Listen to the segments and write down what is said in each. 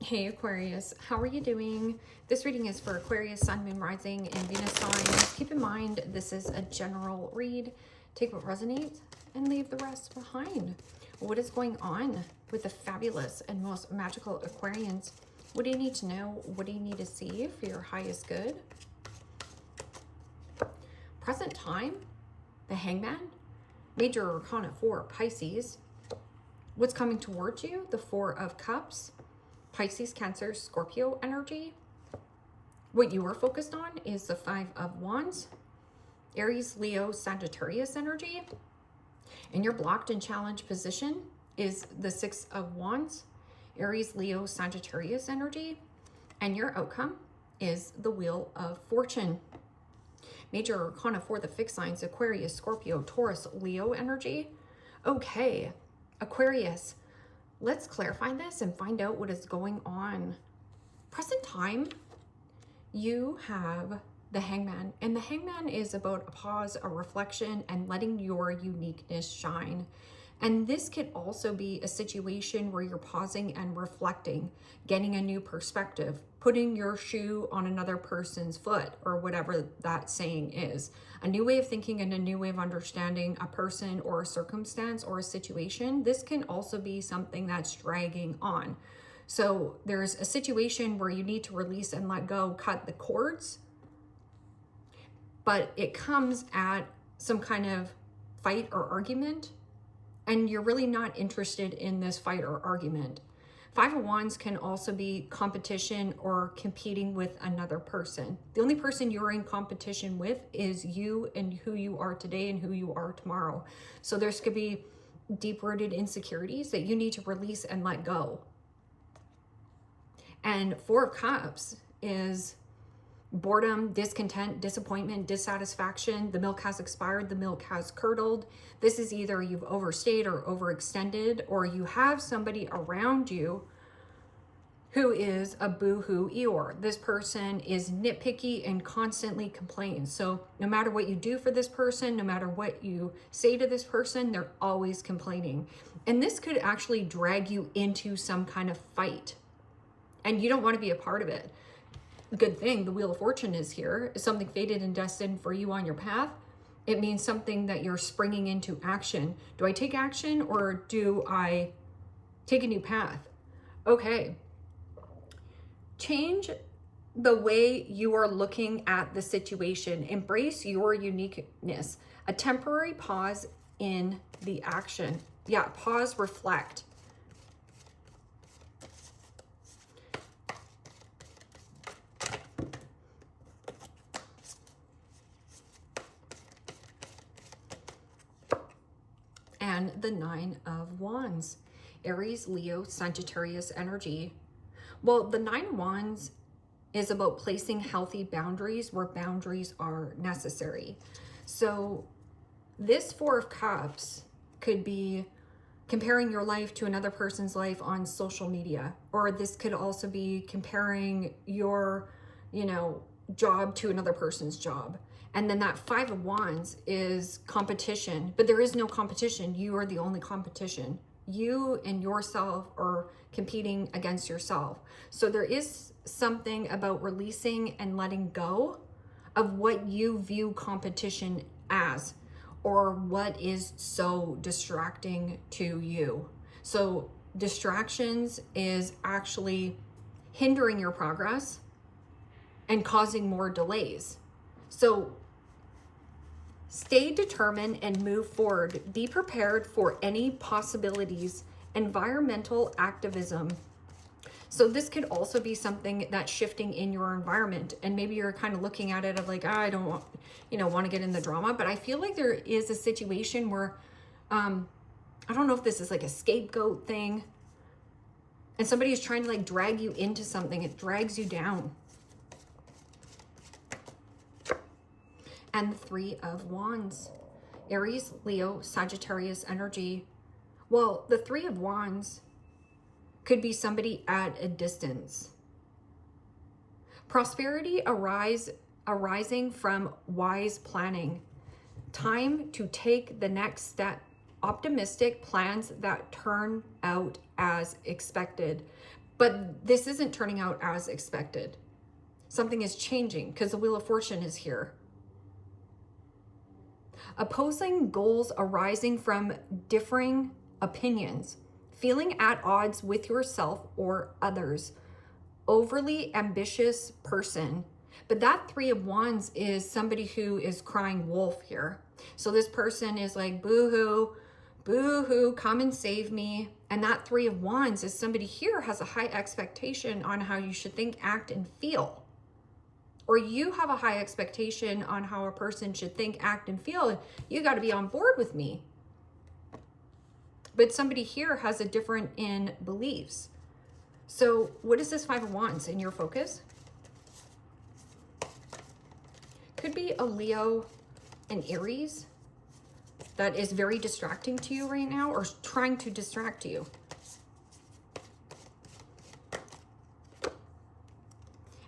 Hey Aquarius, how are you doing? This reading is for Aquarius, Sun, Moon, Rising, and Venus signs. Keep in mind, this is a general read. Take what resonates and leave the rest behind. What is going on with the fabulous and most magical Aquarians? What do you need to know? What do you need to see for your highest good? Present time, the hangman, major arcana 4, Pisces. What's coming towards you? The 4 of Cups. Pisces, Cancer, Scorpio energy. What you are focused on is the 5 of Wands. Aries, Leo, Sagittarius energy. And your blocked and challenged position is the 6 of Wands. Aries, Leo, Sagittarius energy. And your outcome is the Wheel of Fortune. Major arcana for the fixed signs: Aquarius, Scorpio, Taurus, Leo energy. Okay, Aquarius. Let's clarify this and find out what is going on. Present time, you have the hangman, and the hangman is about a pause, a reflection, and letting your uniqueness shine. And this could also be a situation where you're pausing and reflecting, getting a new perspective, putting your shoe on another person's foot, or whatever that saying is. A new way of thinking and a new way of understanding a person or a circumstance or a situation. This can also be something that's dragging on. So there's a situation where you need to release and let go, cut the cords, but it comes at some kind of fight or argument, and you're really not interested in this fight or argument. 5 of Wands can also be competition or competing with another person. The only person you're in competition with is you and who you are today and who you are tomorrow. So there's could be deep-rooted insecurities that you need to release and let go. And 4 of Cups is boredom, discontent, disappointment, dissatisfaction. The milk has expired, the milk has curdled. This is either you've overstayed or overextended, or you have somebody around you who is a boo-hoo Eeyore. This person is nitpicky and constantly complains. So no matter what you do for this person, no matter what you say to this person, they're always complaining. And this could actually drag you into some kind of fight, and you don't want to be a part of it. Good thing the Wheel of Fortune is here. It's something fated and destined for you on your path. It means something that you're springing into action. Do I take action, or do I take a new path? Okay. Change the way you are looking at the situation. Embrace your uniqueness. A temporary pause in the action. Yeah, pause, reflect. And the 9 of Wands, Aries, Leo, Sagittarius energy. Well, the 9 of Wands is about placing healthy boundaries where boundaries are necessary. So this 4 of Cups could be comparing your life to another person's life on social media, or this could also be comparing your, job to another person's job. And then that 5 of Wands is competition, but there is no competition. You are the only competition. You and yourself are competing against yourself. So there is something about releasing and letting go of what you view competition as, or what is so distracting to you. So distractions is actually hindering your progress and causing more delays. So stay determined and move forward. Be prepared for any possibilities. Environmental activism. So this could also be something that's shifting in your environment, and maybe you're kind of looking at it of like, I don't want, want to get in the drama, but I feel like there is a situation where, I don't know if this is like a scapegoat thing, and somebody is trying to like drag you into something. It drags you down. And the 3 of Wands, Aries, Leo, Sagittarius energy. Well, the 3 of Wands could be somebody at a distance. Prosperity arising from wise planning. Time to take the next step. Optimistic plans that turn out as expected. But this isn't turning out as expected. Something is changing because the Wheel of Fortune is here. Opposing goals arising from differing opinions, feeling at odds with yourself or others, overly ambitious person. But that Three of Wands is somebody who is crying wolf here. So this person is like, boo-hoo, boo-hoo, come and save me. And that Three of Wands is somebody here has a high expectation on how you should think, act, and feel. Or you have a high expectation on how a person should think, act, and feel. You got to be on board with me. But somebody here has a different in beliefs. So what is this Five of Wands in your focus? Could be a Leo and Aries that is very distracting to you right now, or trying to distract you.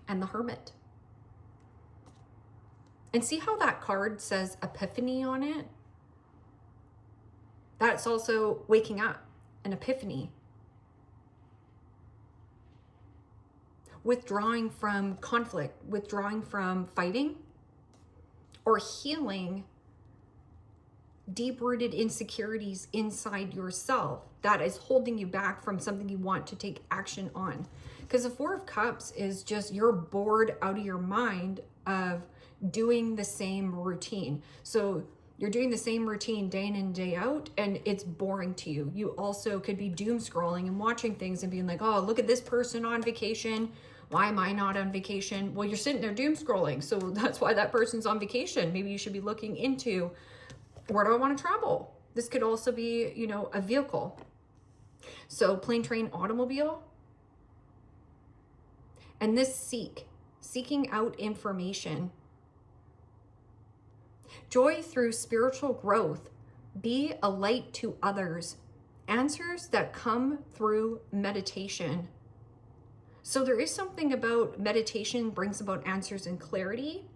And the Hermit. And see how that card says Epiphany on it? That's also waking up, an epiphany. Withdrawing from conflict, withdrawing from fighting, or healing deep-rooted insecurities inside yourself that is holding you back from something you want to take action on. Because the Four of Cups is just, you're bored out of your mind of doing the same routine. So you're doing the same routine day in and day out, and it's boring to you. You also could be doom scrolling and watching things and being like, oh, look at this person on vacation. Why am I not on vacation? Well, you're sitting there doom scrolling. So that's why that person's on vacation. Maybe you should be looking into, where do I want to travel? This could also be, you know, a vehicle. So plane, train, automobile. And this seeking out information. Joy through spiritual growth. Be a light to others. Answers that come through meditation. So there is something about meditation brings about answers and clarity.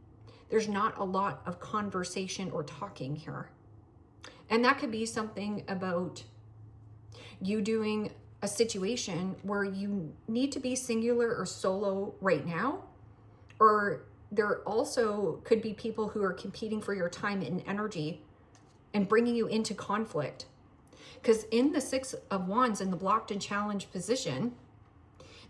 There's not a lot of conversation or talking here. And that could be something about you doing a situation where you need to be singular or solo right now. Or there also could be people who are competing for your time and energy and bringing you into conflict. Because in the Six of Wands in the blocked and challenged position,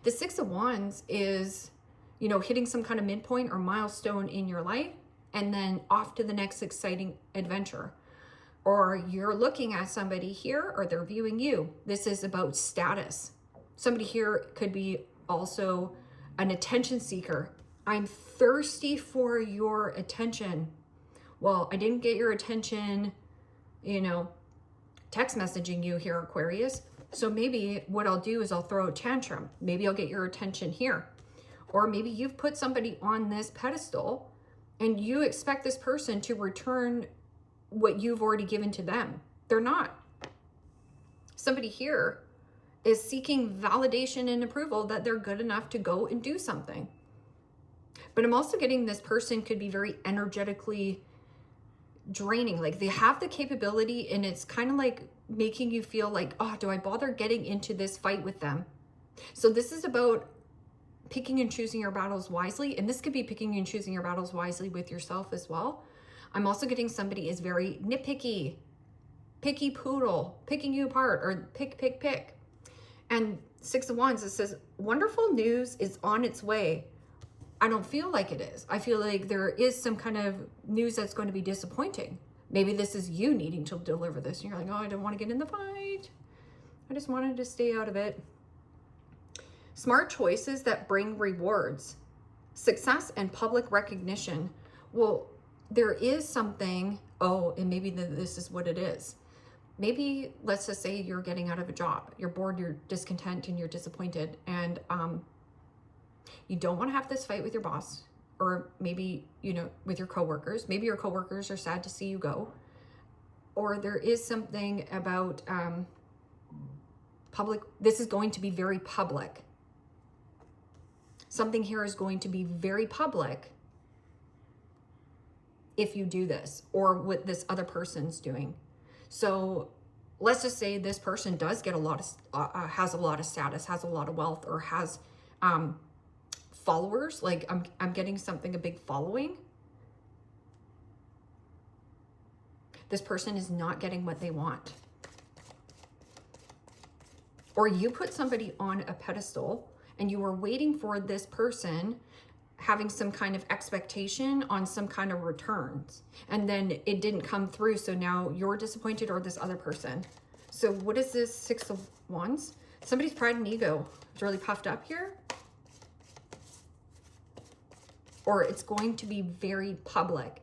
the Six of Wands is, you know, hitting some kind of midpoint or milestone in your life and then off to the next exciting adventure. Or you're looking at somebody here or they're viewing you. This is about status. Somebody here could be also an attention seeker. I'm thirsty for your attention. Well, I didn't get your attention, you know, text messaging you here, Aquarius. So maybe what I'll do is I'll throw a tantrum. Maybe I'll get your attention here. Or maybe you've put somebody on this pedestal and you expect this person to return what you've already given to them. They're not. Somebody here is seeking validation and approval that they're good enough to go and do something. But I'm also getting this person could be very energetically draining. Like they have the capability and it's kind of like making you feel like, oh, do I bother getting into this fight with them? So this is about picking and choosing your battles wisely. And this could be picking and choosing your battles wisely with yourself as well. I'm also getting somebody is very nitpicky, picky poodle, picking you apart, or pick. And Six of Wands, it says, wonderful news is on its way. I don't feel like it is. I feel like there is some kind of news that's going to be disappointing. Maybe this is you needing to deliver this. And you're like, oh, I don't want to get in the fight. I just wanted to stay out of it. Smart choices that bring rewards. Success and public recognition. Well, there is something, oh, and maybe this is what it is. Maybe let's just say you're getting out of a job. You're bored, you're discontent, and you're disappointed. And you don't want to have this fight with your boss, or maybe, you know, with your coworkers. Maybe your coworkers are sad to see you go. Or there is something about public. This is going to be very public. Something here is going to be very public if you do this, or what this other person's doing. So let's just say this person does get a lot of, has a lot of status, has a lot of wealth, or has followers. Like I'm getting something, a big following. This person is not getting what they want. Or you put somebody on a pedestal and you were waiting for this person having some kind of expectation on some kind of returns, and then it didn't come through. So now you're disappointed, or this other person. So what is this 6 of Wands? Somebody's pride and ego is really puffed up here. Or it's going to be very public.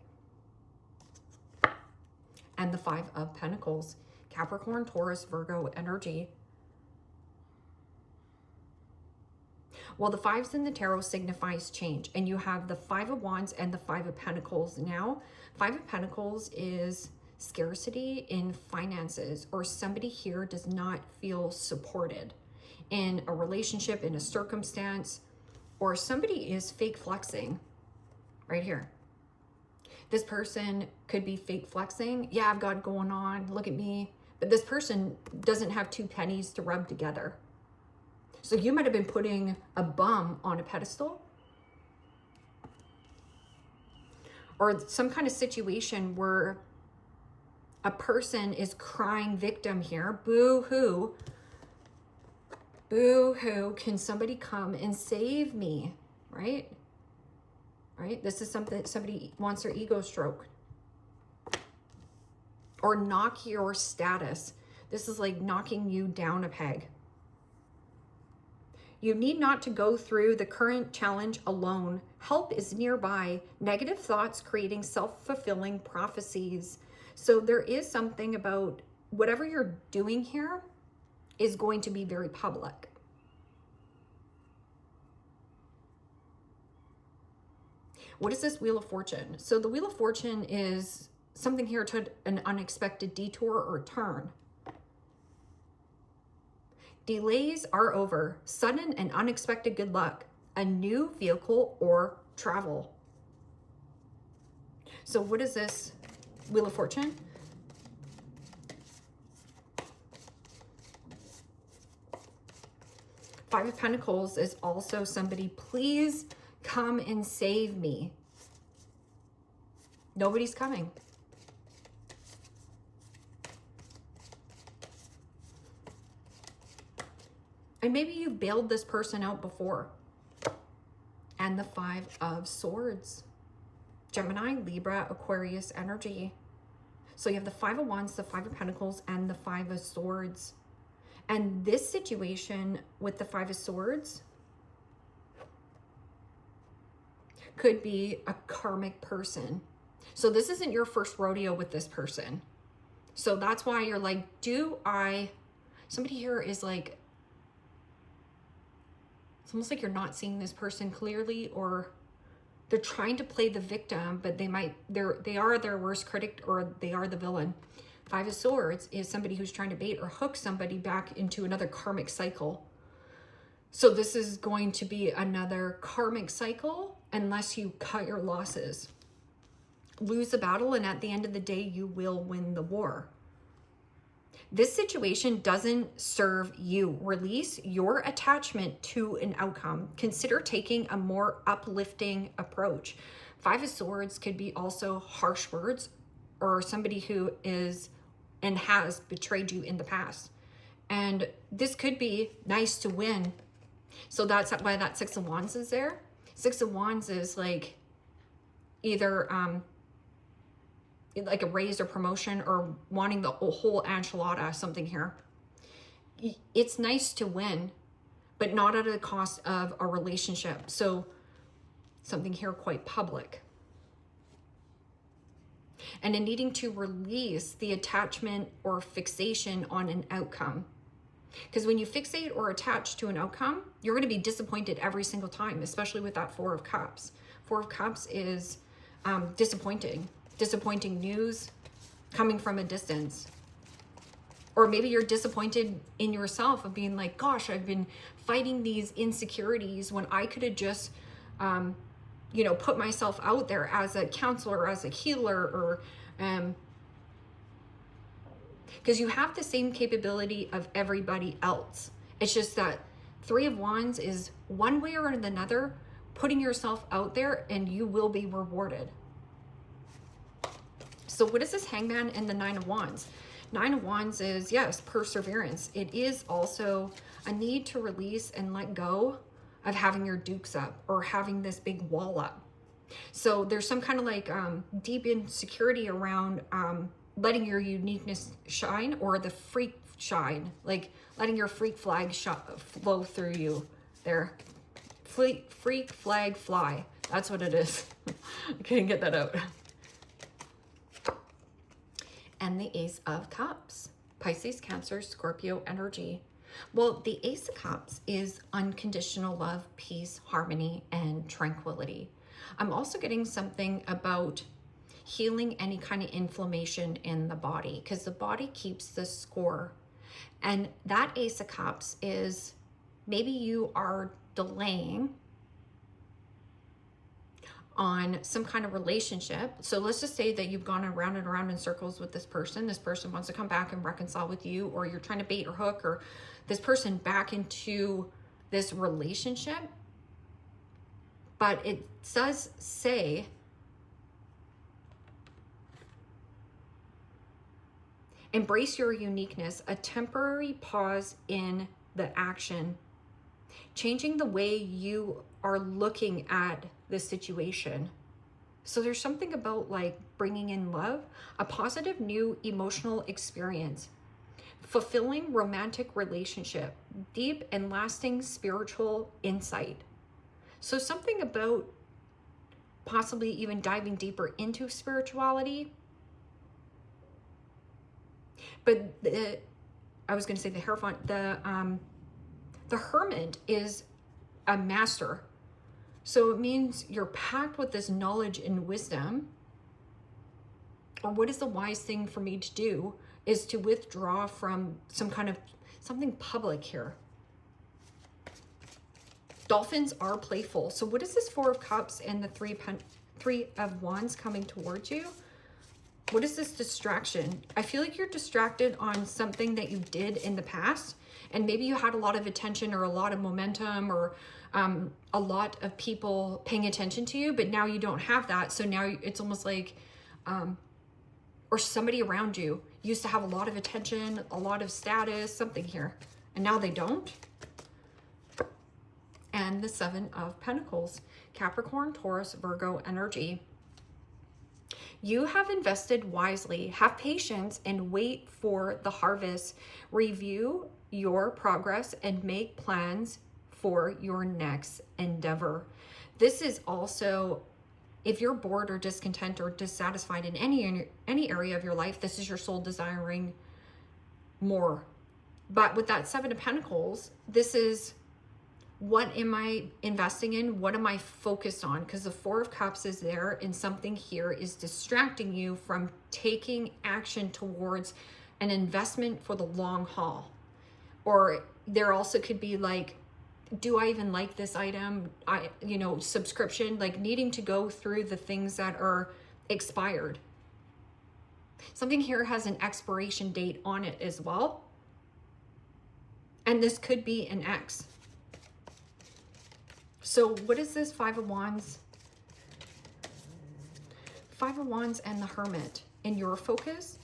And the 5 of Pentacles, Capricorn, Taurus, Virgo energy. Well, the 5s in the tarot signifies change, and you have the 5 of Wands and the 5 of Pentacles now. 5 of Pentacles is scarcity in finances, or somebody here does not feel supported in a relationship, in a circumstance, or somebody is fake flexing right here. This person could be fake flexing. Yeah, I've got it going on. Look at me. But this person doesn't have 2 pennies to rub together. So you might have been putting a bum on a pedestal, or some kind of situation where a person is crying victim here. Boo-hoo. Boo-hoo. Can somebody come and save me? Right? Right? This is something that somebody wants their ego stroked. Or knock your status. This is like knocking you down a peg. You need not to go through the current challenge alone. Help is nearby. Negative thoughts creating self-fulfilling prophecies. So there is something about whatever you're doing here is going to be very public. What is this Wheel of Fortune? So the Wheel of Fortune is something here to an unexpected detour or turn. Delays are over. Sudden and unexpected good luck. A new vehicle or travel. So what is this Wheel of Fortune? Five of Pentacles is also somebody, please come and save me. Nobody's coming. And maybe you bailed this person out before. And the 5 of Swords. Gemini, Libra, Aquarius energy. So you have the 5 of Wands, the 5 of Pentacles, and the 5 of Swords. And this situation with the 5 of Swords could be a karmic person. So this isn't your first rodeo with this person. So that's why you're like, somebody here is like, it's almost like you're not seeing this person clearly, or they're trying to play the victim, but they are their worst critic, or they are the villain. 5 of Swords is somebody who's trying to bait or hook somebody back into another karmic cycle. So this is going to be another karmic cycle unless you cut your losses. Lose the battle, and at the end of the day, you will win the war. This situation doesn't serve you. Release your attachment to an outcome. Consider taking a more uplifting approach. 5 of Swords could be also harsh words, or somebody who is and has betrayed you in the past. And this could be nice to win. So that's why that 6 of Wands is there. 6 of Wands is like either like a raise or promotion, or wanting the whole enchilada, something here. It's nice to win, but not at the cost of a relationship. So something here quite public. And in needing to release the attachment or fixation on an outcome. Because when you fixate or attach to an outcome, you're going to be disappointed every single time, especially with that 4 of Cups. 4 of Cups is disappointing. Disappointing news coming from a distance. Or maybe you're disappointed in yourself of being like, gosh, I've been fighting these insecurities when I could have just, put myself out there as a counselor, as a healer, or because you have the same capability of everybody else. It's just that Three of Wands is one way or another putting yourself out there, and you will be rewarded. So what is this Hangman and the Nine of Wands? Nine of Wands is, yes, perseverance. It is also a need to release and let go of having your dukes up or having this big wall up. So there's some kind of like deep insecurity around letting your uniqueness shine, or the freak shine, like letting your freak flag flow through you there. Freak flag fly. That's what it is. I couldn't get that out. And the Ace of Cups. Pisces, Cancer, Scorpio energy. Well, the Ace of Cups is unconditional love, peace, harmony, and tranquility. I'm also getting something about healing any kind of inflammation in the body, because the body keeps the score. And that Ace of Cups is, maybe you are delaying on some kind of relationship. So let's just say that you've gone around and around in circles with this person. This person wants to come back and reconcile with you, or you're trying to bait or hook or this person back into this relationship. But it does say embrace your uniqueness, a temporary pause in the action, changing the way you are looking at the situation. So there's something about like bringing in love, a positive new emotional experience, fulfilling romantic relationship, deep and lasting spiritual insight. So something about possibly even diving deeper into spirituality. But I was going to say the Hierophant, the Hermit is a master. So it means you're packed with this knowledge and wisdom. Or what is the wise thing for me to do is to withdraw from some kind of something public here. Dolphins are playful. So what is this Four of Cups and the Three of Wands coming towards you? What is this distraction? I feel like you're distracted on something that you did in the past, and maybe you had a lot of attention or a lot of momentum or a lot of people paying attention to you, but now you don't have that. So now it's almost like, or somebody around you used to have a lot of attention, a lot of status, something here, and now they don't. And the Seven of Pentacles, Capricorn, Taurus, Virgo energy. You have invested wisely, have patience, and wait for the harvest. Review your progress and make plans for your next endeavor. This is also, if you're bored or discontent or dissatisfied in any area of your life, this is your soul desiring more. But with that Seven of Pentacles, this is, what am I investing in? What am I focused on? Because the Four of Cups is there, and something here is distracting you from taking action towards an investment for the long haul. Or there also could be like, do I even like this item? Subscription, like needing to go through the things that are expired. Something here has an expiration date on it as well. And this could be an X. So what is this Five of Wands? Five of Wands and the Hermit in your focus.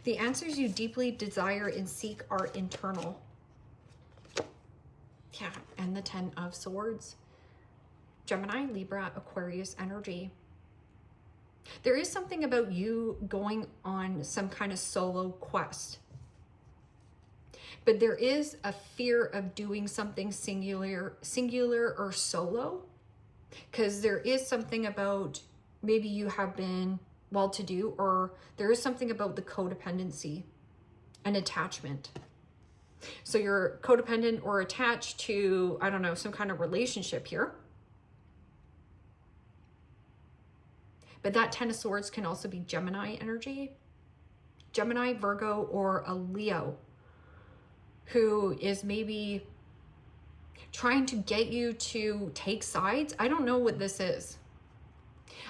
The answers you deeply desire and seek are internal. Yeah, and the Ten of Swords. Gemini, Libra, Aquarius energy. There is something about you going on some kind of solo quest. But there is a fear of doing something singular or solo, because there is something about maybe you have been well-to-do, or there is something about the codependency and attachment. So you're codependent or attached to, I don't know, some kind of relationship here. But that Ten of Swords can also be Gemini energy. Gemini, Virgo, or a Leo, who is maybe trying to get you to take sides. I don't know what this is.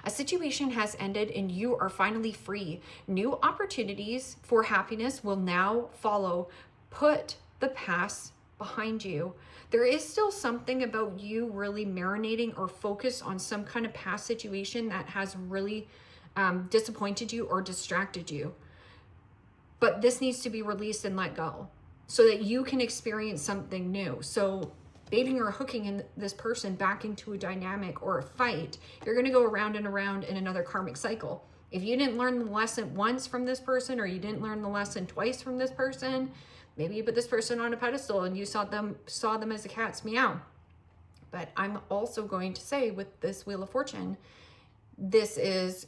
A situation has ended and you are finally free. New opportunities for happiness will now follow. Put the past behind you. There is still something about you really marinating or focus on some kind of past situation that has really disappointed you or distracted you. But this needs to be released and let go so that you can experience something new. So baiting or hooking in this person back into a dynamic or a fight, you're going to go around and around in another karmic cycle. If you didn't learn the lesson once from this person, or you didn't learn the lesson twice from this person, maybe you put this person on a pedestal and you saw them as a cat's meow. But I'm also going to say with this Wheel of Fortune, this is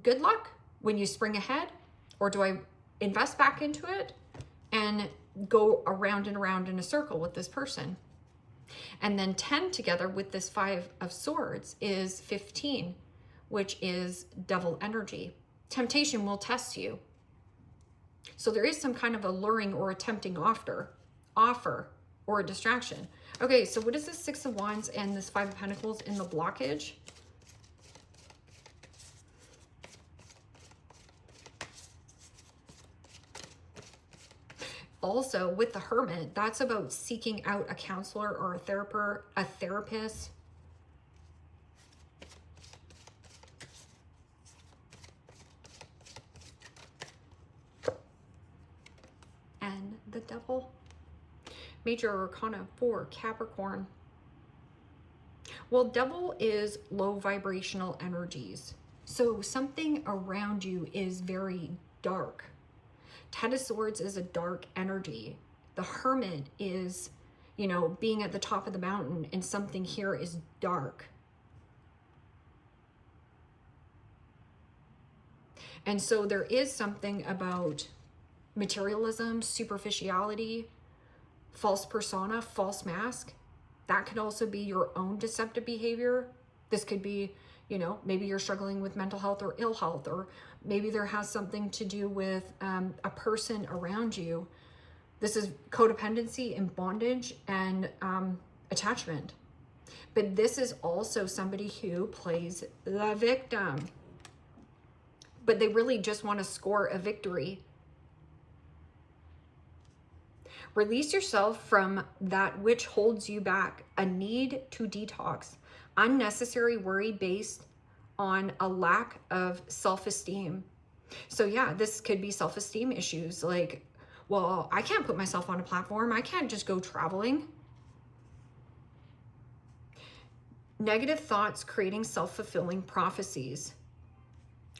good luck when you spring ahead, or do I invest back into it and go around and around in a circle with this person? And then 10 together with this 5 of Swords is 15, which is devil energy. Temptation will test you. So there is some kind of alluring or a tempting offer or a distraction. Okay, so what is this 6 of Wands and this 5 of Pentacles in the blockage? Also, with the Hermit, that's about seeking out a counselor or a therapist. And the Devil. Major Arcana 4, Capricorn. Well, Devil is low vibrational energies. So something around you is very dark. 10 of Swords is a dark energy. The Hermit is, you know, being at the top of the mountain, and something here is dark. And so there is something about materialism, superficiality, false persona, false mask. That could also be your own deceptive behavior. This could be, you know, maybe you're struggling with mental health or ill health, or maybe there has something to do with a person around you. This is codependency and bondage and attachment. But this is also somebody who plays the victim. But they really just want to score a victory. Release yourself from that which holds you back. A need to detox. Unnecessary worry based on a lack of self-esteem. So yeah, this could be self-esteem issues, like, well, I can't put myself on a platform. I can't just go traveling. Negative thoughts creating self-fulfilling prophecies.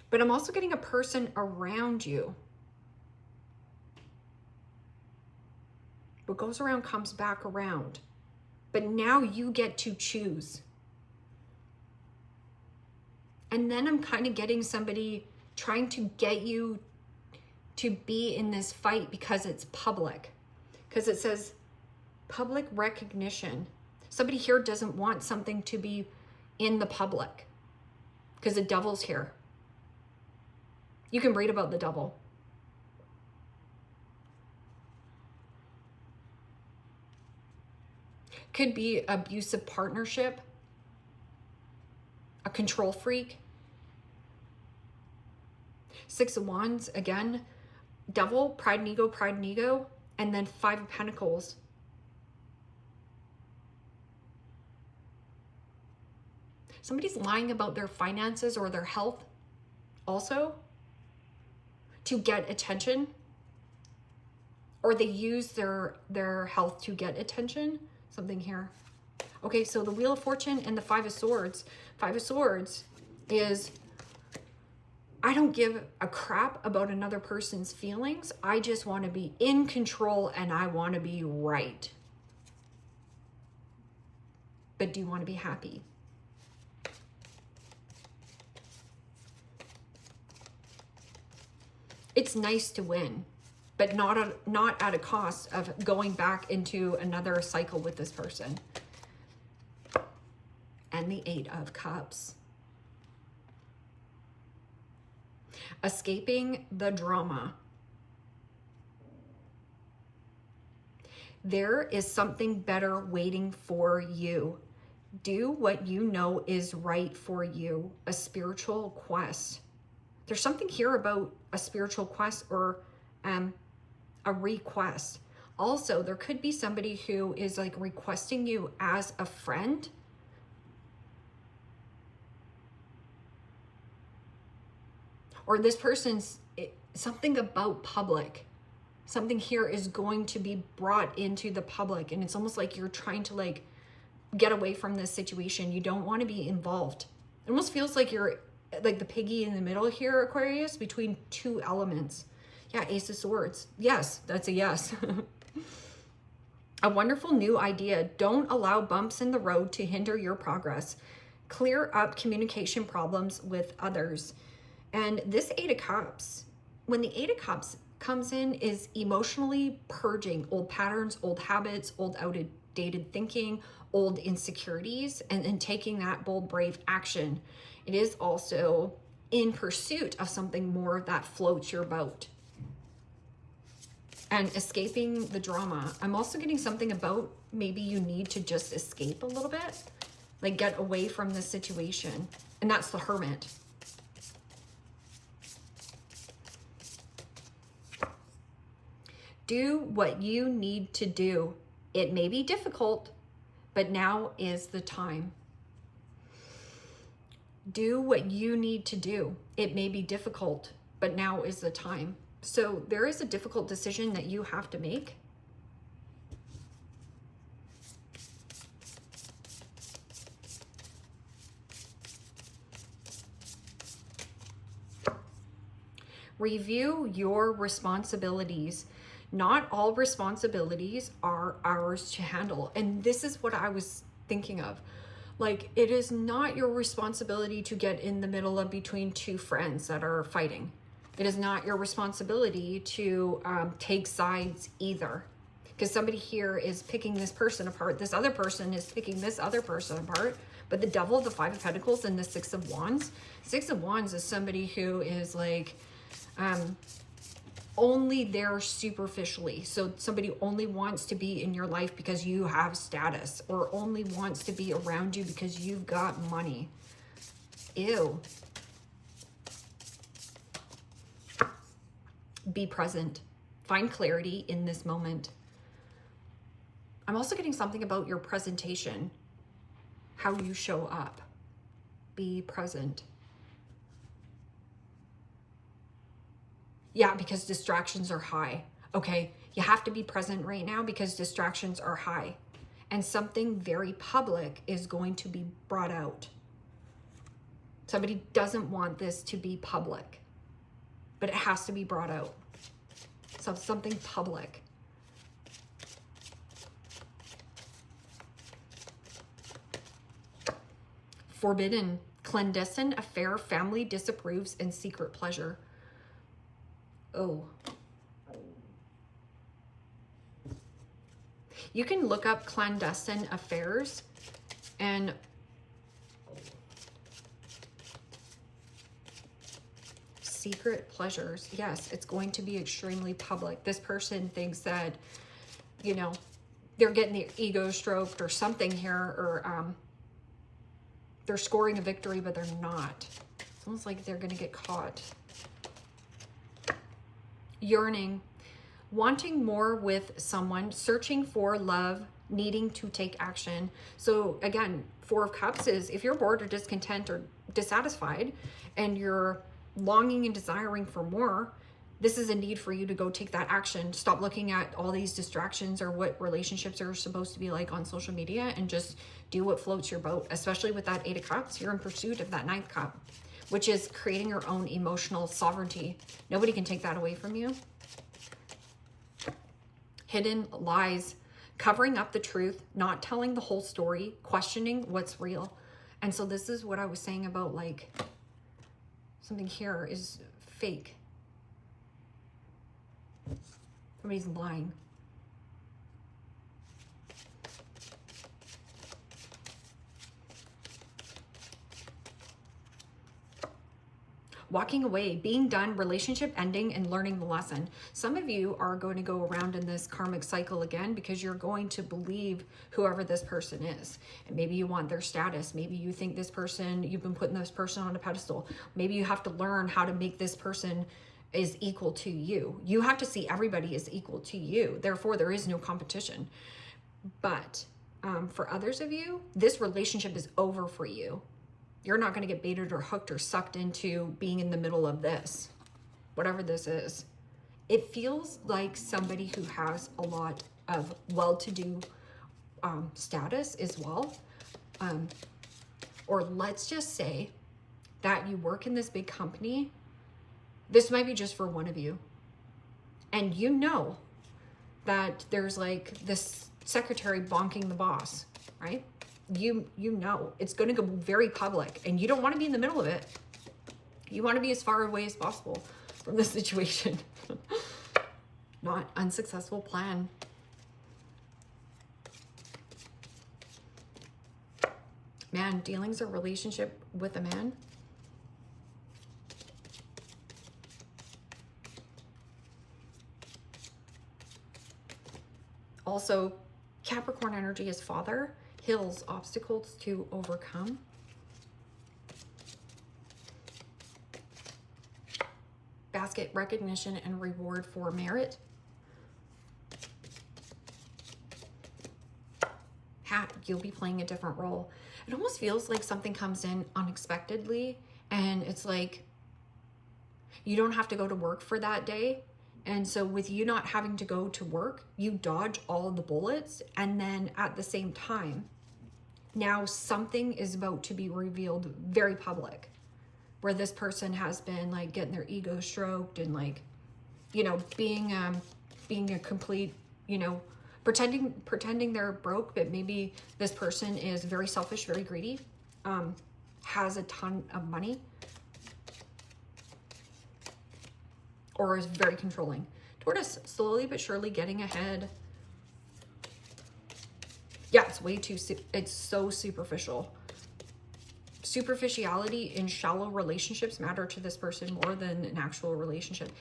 But I'm also getting a person around you. What goes around comes back around. But now you get to choose. And then I'm kind of getting somebody trying to get you to be in this fight because it's public. Because it says public recognition. Somebody here doesn't want something to be in the public because the Devil's here. You can read about the Devil. Could be abusive partnership. A control freak. 6 of Wands, again, Devil, pride and ego, and then 5 of Pentacles. Somebody's lying about their finances or their health also to get attention, or they use their health to get attention. Something here. Okay, so the Wheel of Fortune and the 5 of Swords. 5 of Swords is, I don't give a crap about another person's feelings. I just want to be in control and I want to be right. But do you want to be happy? It's nice to win, but not at a cost of going back into another cycle with this person. And the 8 of Cups. Escaping the drama. There is something better waiting for you. Do what you know is right for you. A spiritual quest. There's something here about a spiritual quest or a request. Also, there could be somebody who is like requesting you as a friend. Or this person's something about public. Something here is going to be brought into the public, and it's almost like you're trying to like get away from this situation. You don't want to be involved. It almost feels like you're like the piggy in the middle here, Aquarius, between two elements. Yeah, Ace of Swords. Yes, that's a yes. A wonderful new idea. Don't allow bumps in the road to hinder your progress. Clear up communication problems with others. And this Eight of Cups, when the Eight of Cups comes in, is emotionally purging old patterns, old habits, old outdated thinking, old insecurities, and taking that bold, brave action. It is also in pursuit of something more that floats your boat. And escaping the drama. I'm also getting something about maybe you need to just escape a little bit, like get away from the situation. And that's the Hermit. Do what you need to do. It may be difficult, but now is the time. Do what you need to do. It may be difficult, but now is the time. So there is a difficult decision that you have to make. Review your responsibilities. Not all responsibilities are ours to handle. And this is what I was thinking of. Like, it is not your responsibility to get in the middle of between two friends that are fighting. It is not your responsibility to take sides either. Because somebody here is picking this person apart. This other person is picking this other person apart. But the Devil, the Five of Pentacles, and the Six of Wands. Six of Wands is somebody who is like only there superficially. So somebody only wants to be in your life because you have status, or only wants to be around you because you've got money. Ew. Be present. Find clarity in this moment. I'm also getting something about your presentation, how you show up. Be present. Yeah, because distractions are high. Okay, you have to be present right now because distractions are high. And something very public is going to be brought out. Somebody doesn't want this to be public, but it has to be brought out. So something public. Forbidden, clandestine affair, family disapproves, and secret pleasure. Oh. You can look up clandestine affairs and secret pleasures. Yes, it's going to be extremely public. This person thinks that, you know, they're getting their ego stroked or something here, or they're scoring a victory, but they're not. It's almost like they're going to get caught. Yearning, wanting more with someone, searching for love, needing to take action. So again, Four of Cups is if you're bored or discontent or dissatisfied and you're longing and desiring for more, this is a need for you to go take that action. Stop looking at all these distractions or what relationships are supposed to be like on social media, and just do what floats your boat. Especially with that Eight of Cups, you're in pursuit of that Ninth Cup, which is creating your own emotional sovereignty. Nobody can take that away from you. Hidden lies, covering up the truth, not telling the whole story, questioning what's real. And so this is what I was saying about, like, something here is fake. Somebody's lying. walking away, being done, relationship ending, and learning the lesson. Some of you are going to go around in this karmic cycle again because you're going to believe whoever this person is. And maybe you want their status. Maybe you think this person, you've been putting this person on a pedestal. Maybe you have to learn how to make this person is equal to you. You have to see everybody as equal to you. Therefore, there is no competition. But for others of you, this relationship is over for you. You're not going to get baited or hooked or sucked into being in the middle of this, whatever this is. It feels like somebody who has a lot of well-to-do status as well. Or let's just say that you work in this big company. This might be just for one of you. And you know that there's like this secretary bonking the boss, right? You know it's going to go very public, and you don't want to be in the middle of it. You want to be as far away as possible from the situation. Not unsuccessful plan. Man, dealings or relationship with a man. Also, Capricorn energy is father. Hills, obstacles to overcome. Basket, recognition and reward for merit. Hat, you'll be playing a different role. It almost feels like something comes in unexpectedly, and it's like you don't have to go to work for that day. And so with you not having to go to work, you dodge all the bullets. And then at the same time, now something is about to be revealed very public, where this person has been like getting their ego stroked and like, you know, being a complete, you know, pretending they're broke, but maybe this person is very selfish, very greedy, has a ton of money, or is very controlling. Tortoise, slowly but surely getting ahead. Yeah, it's way too, it's so superficial. Superficiality in shallow relationships matter to this person more than an actual relationship.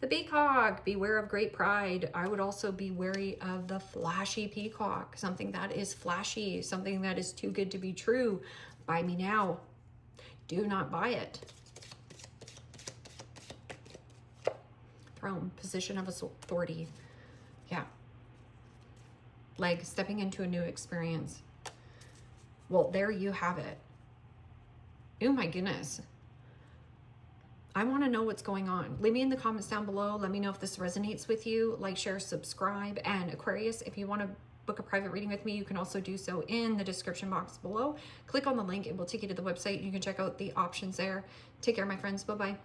The peacock, beware of great pride. I would also be wary of the flashy peacock. Something that is flashy, something that is too good to be true. Buy me now. Do not buy it. Throne, position of authority. Yeah. Like stepping into a new experience. Well, there you have it. Oh my goodness. I want to know what's going on. Leave me in the comments down below. Let me know if this resonates with you. Like, share, subscribe. And Aquarius, if you want to book a private reading with me, you can also do so in the description box below. Click on the link. It will take you to the website. You can check out the options there. Take care, my friends. Bye-bye.